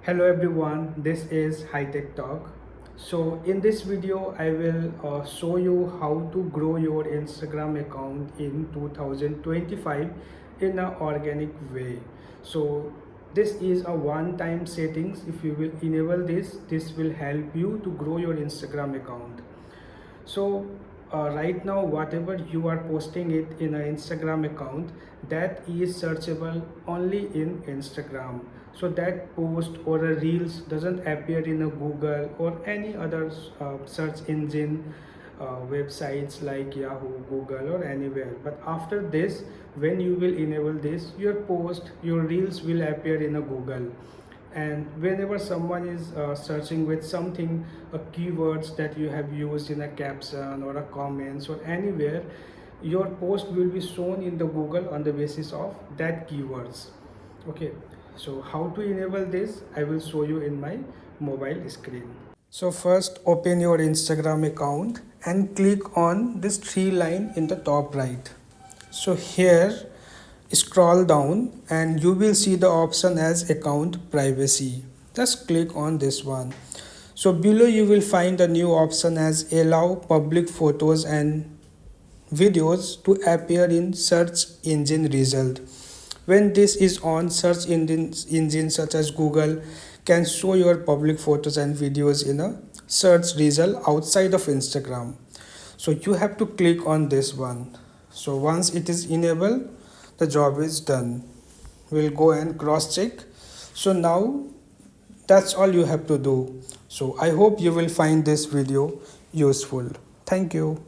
Hello everyone, this is High Tech Talk. So in this video I will show you how to grow your Instagram account in 2025 in an organic way. So this is a one-time settings. If you will enable this will help you to grow your Instagram account. So right now whatever you are posting it in an Instagram account, that is searchable only in Instagram. So that post or a reels doesn't appear in a Google or any other search engine websites like Yahoo, Google or anywhere. But after this, when you will enable this, your post, your reels will appear in a Google. And whenever someone is searching with something, keywords that you have used in a caption or a comments or anywhere, your post will be shown in the Google on the basis of that keywords. Okay, so how to enable this I will show you in my mobile screen. So first open your Instagram account and click on this three line in the top right. So here scroll down and you will see the option as account privacy. Just click on this one. So below you will find a new option as allow public photos and videos to appear in search engine result. When this is on, search engines such as Google can show your public photos and videos in a search result outside of Instagram. So you have to click on this one. So once it is enabled, the job is done. We'll go and cross check. So now that's all you have to do. So I hope you will find this video useful. Thank you.